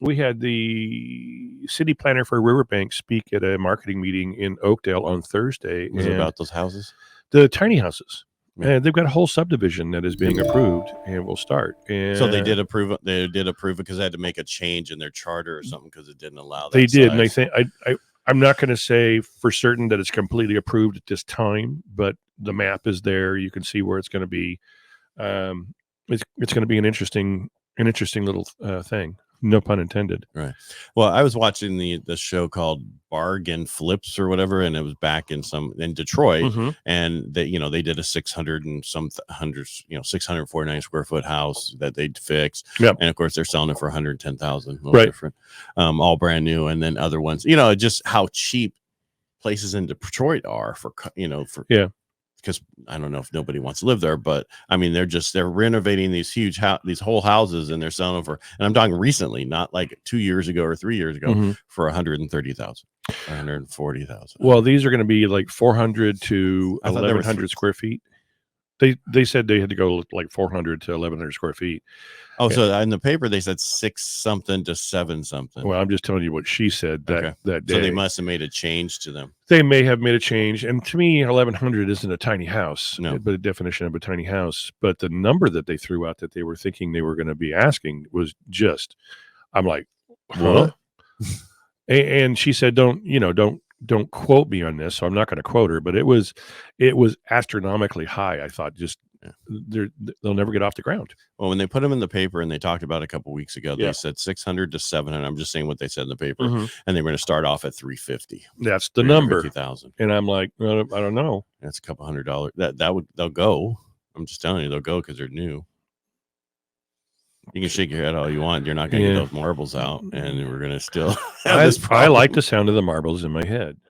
we had the city planner for Riverbank speak at a marketing meeting in Oakdale on Thursday. Was it about those houses? The tiny houses. Yeah. And they've got a whole subdivision that is being approved and will start. And so they did approve it. They did approve it because they had to make a change in their charter or something because it didn't allow that. They did, and I size. think I'm not going to say for certain that it's completely approved at this time, but the map is there. You can see where it's going to be. It's going to be an interesting little thing. No pun intended. Right. Well, I was watching the show called Bargain Flips or whatever, and it was back in Detroit, and they did a 649 square foot house that they'd fix. Yep. And of course they're selling it for 110,000. Right. Different, all brand new, and then other ones. Just how cheap places in Detroit are for. Because I don't know if nobody wants to live there, but I mean, they're renovating these huge these whole houses, and they're selling them for, and I'm talking recently, not like 2 years ago or 3 years ago, for 130,000, 140,000. Well, these are going to be like 400 to 1,100 square feet. They said they had to go like 400 to 1,100 square feet. Oh, yeah. So in the paper they said 6 something to 7 something. Well, I'm just telling you what she said that day. So they must have made a change to them. They may have made a change, and to me, 1,100 isn't a tiny house, no, but a definition of a tiny house. But the number that they threw out that they were thinking they were going to be asking was just, I'm like, what? And she said, don't quote me on this, so I'm not going to quote her, but it was astronomically high. I thought they'll never get off the ground. Well, when they put them in the paper and they talked about it a couple weeks ago, they said 600 to 700. I'm just saying what they said in the paper, and they were going to start off at 350. That's the number. 350,000. And I'm like, I don't know. That's a couple $100. They'll go. I'm just telling you, they'll go because they're new. You can shake your head all you want. You're not going to get those marbles out, and we're going to still have this problem. I like the sound of the marbles in my head.